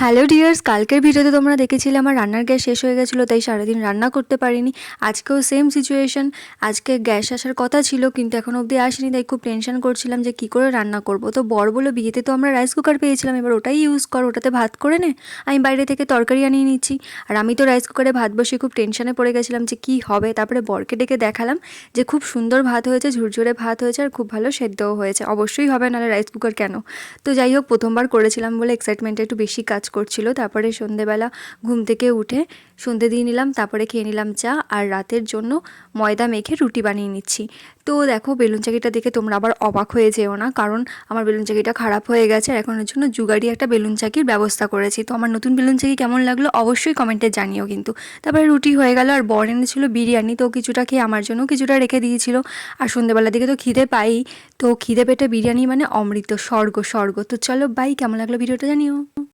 Hello dears, কালকের ভিডিওতে তোমরা দেখেছিলে আমার রান্নার গ্যাস শেষ হয়ে গেছিলো, তাই সারাদিন রান্না করতে পারিনি। আজকেও সেম সিচুয়েশন। আজকে গ্যাস আসার কথা ছিল কিন্তু এখন অবধি আসেনি, তাই খুব টেনশন করছিলাম যে কী করে রান্না করব। তো বর বললো বিয়েতে তো আমরা রাইস কুকার পেয়েছিলাম, এবার ওটাই ইউজ কর, ওটাতে ভাত করে নে, আমি বাইরে থেকে তরকারি আনিয়ে নিচ্ছি। আর আমি তো রাইস কুকারে ভাত বসিয়ে খুব টেনশনে পড়ে গেছিলাম যে কী হবে। তারপরে বরকে ডেকে দেখালাম যে খুব সুন্দর ভাত হয়েছে, ঝুরঝুরে ভাত হয়েছে আর খুব ভালো সেদ্ধও হয়েছে। অবশ্যই হবে, নাহলে রাইস কুকার কেন। তো যাই হোক, প্রথমবার করেছিলাম বলে এক্সাইটমেন্টে একটু বেশি কাজ করছিল। তারপরে সন্ধেবেলা ঘুম থেকে উঠে সন্ধে দিয়ে নিলাম, তারপরে খেয়ে নিলাম চা, আর রাতের জন্য ময়দা মেখে রুটি বানিয়ে নিচ্ছি। তো দেখো, বেলুন চাকিটা দেখে তোমরা আবার অবাক হয়ে যেও না, কারণ আমার বেলুন চাকিটা খারাপ হয়ে গেছে। আর এখন এর জন্য জুগাড়ি একটা বেলুন চাকির ব্যবস্থা করেছি। তো আমার নতুন বেলুন চাকি কেমন লাগলো অবশ্যই কমেন্টে জানিও কিন্তু। তারপরে রুটি হয়ে গেল, আর বর এনেছিল বিরিয়ানি, তো কিছুটা খেয়ে আমার জন্য কিছুটা রেখে দিয়েছিল। আর সন্ধেবেলার দিকে তো খিদে পাই, তো খিদে পেটে বিরিয়ানি মানে অমৃত, স্বর্গ স্বর্গ। তো চলো বাই, কেমন লাগলো ভিডিওটা জানিও।